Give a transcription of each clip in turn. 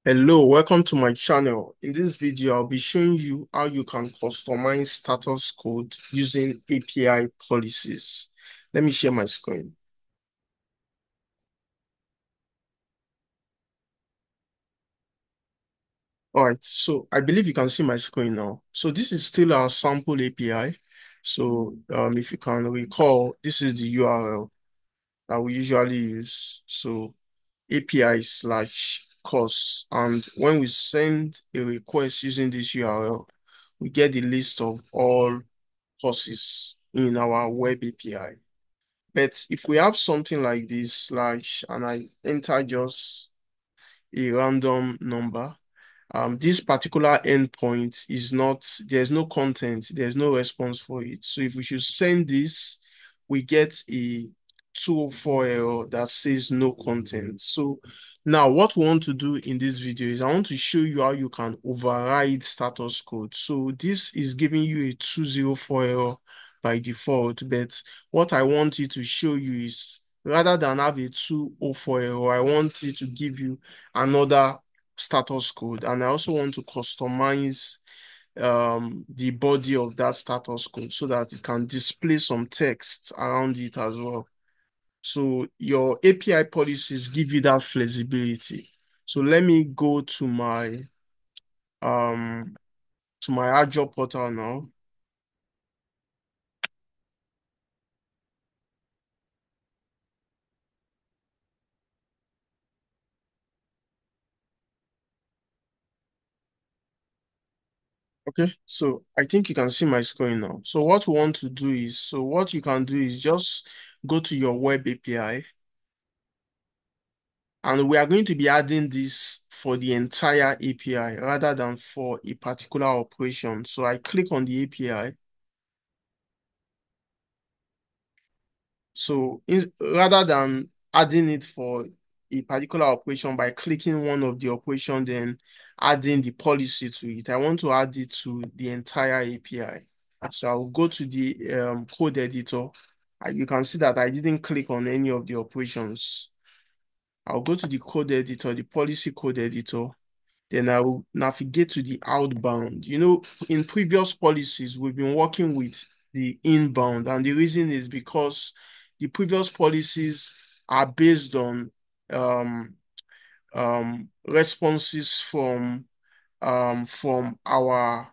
Hello, welcome to my channel. In this video, I'll be showing you how you can customize status code using API policies. Let me share my screen. All right, so I believe you can see my screen now. So this is still our sample API. So if you can recall, this is the URL that we usually use. So API slash course. And when we send a request using this URL, we get the list of all courses in our web API. But if we have something like this slash and I enter just a random number, this particular endpoint is not, there's no content, there's no response for it. So if we should send this, we get a 204 error that says no content. So now what we want to do in this video is I want to show you how you can override status code. So this is giving you a 204 error by default, but what I want you to show you is rather than have a 204 error, I want it to give you another status code, and I also want to customize the body of that status code so that it can display some text around it as well. So your API policies give you that flexibility. So let me go um to my Azure portal now. Okay, so I think you can see my screen now. So what we want to do is, so what you can do is just go to your web API. And we are going to be adding this for the entire API rather than for a particular operation. So I click on the API. So rather than adding it for a particular operation by clicking one of the operation, then adding the policy to it, I want to add it to the entire API. So I'll go to the code editor. You can see that I didn't click on any of the operations. I'll go to the code editor, the policy code editor. Then I will navigate to the outbound. You know, in previous policies, we've been working with the inbound, and the reason is because the previous policies are based on um, responses from our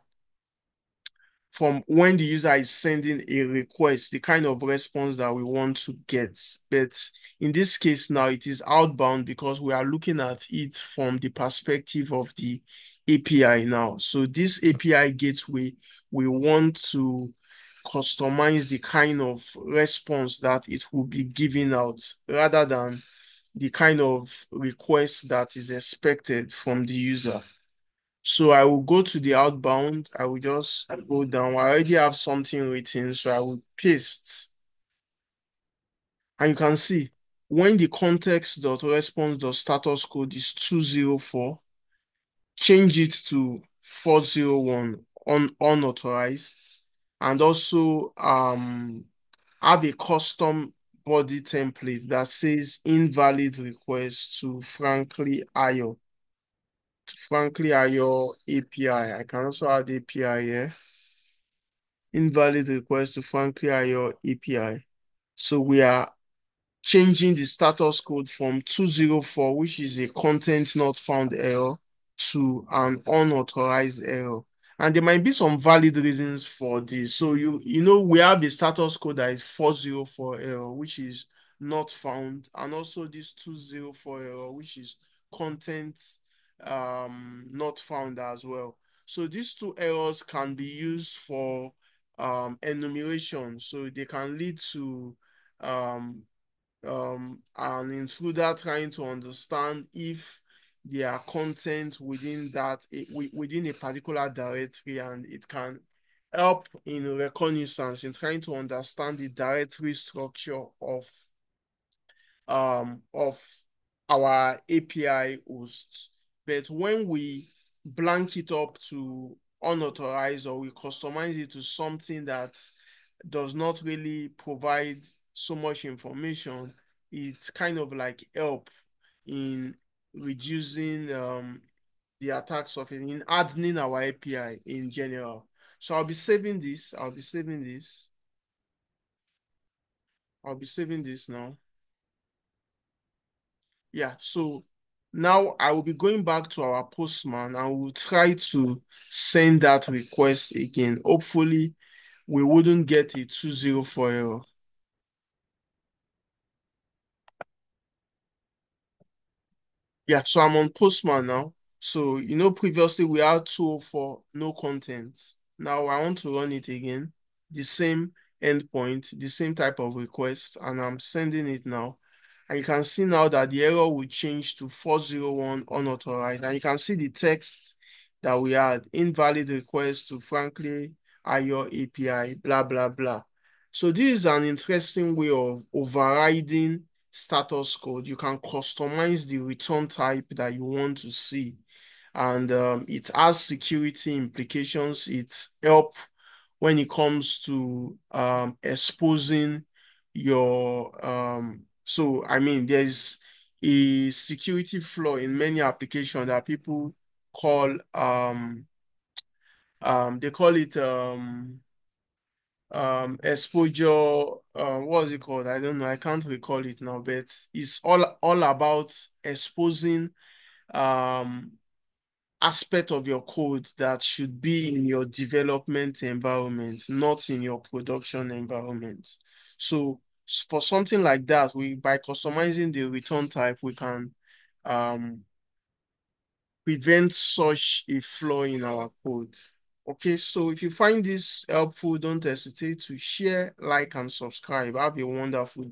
from when the user is sending a request, the kind of response that we want to get. But in this case now, it is outbound because we are looking at it from the perspective of the API now. So this API gateway, we want to customize the kind of response that it will be giving out rather than the kind of request that is expected from the user. So I will go to the outbound. I will just go down. I already have something written, so I will paste. And you can see when the context.response.status code is 204, change it to 401 unauthorized, and also have a custom body template that says invalid request to frankly IO API. I can also add API here. Invalid request to frankly IO API. So we are changing the status code from 204, which is a content not found error, to an unauthorized error. And there might be some valid reasons for this. So you know we have the status code that is 404 error, which is not found, and also this 204 error, which is content not found as well. So these two errors can be used for enumeration. So they can lead to um an intruder trying to understand if there are content within within a particular directory, and it can help in reconnaissance in trying to understand the directory structure of our API hosts. But when we blank it up to unauthorized, or we customize it to something that does not really provide so much information, it's kind of like help in reducing the attack surface in hardening our API in general. So I'll be saving this. I'll be saving this now. Yeah, so now I will be going back to our postman and we'll try to send that request again. Hopefully, we wouldn't get a 204 error. Yeah, so I'm on Postman now. So, previously we had 204, no content. Now I want to run it again, the same endpoint, the same type of request, and I'm sending it now. And you can see now that the error will change to 401 unauthorized. And you can see the text that we had, invalid request to frankly IO API, blah, blah, blah. So this is an interesting way of overriding status code. You can customize the return type that you want to see. And it has security implications. It's help when it comes to exposing your so I mean there's a security flaw in many applications that people call they call it exposure what's it called? I don't know, I can't recall it now, but it's all about exposing um aspect of your code that should be in your development environment, not in your production environment. So for something like that, we by customizing the return type, we can um, prevent such a flaw in our code. Okay, so if you find this helpful, don't hesitate to share, like, and subscribe. Have a wonderful day.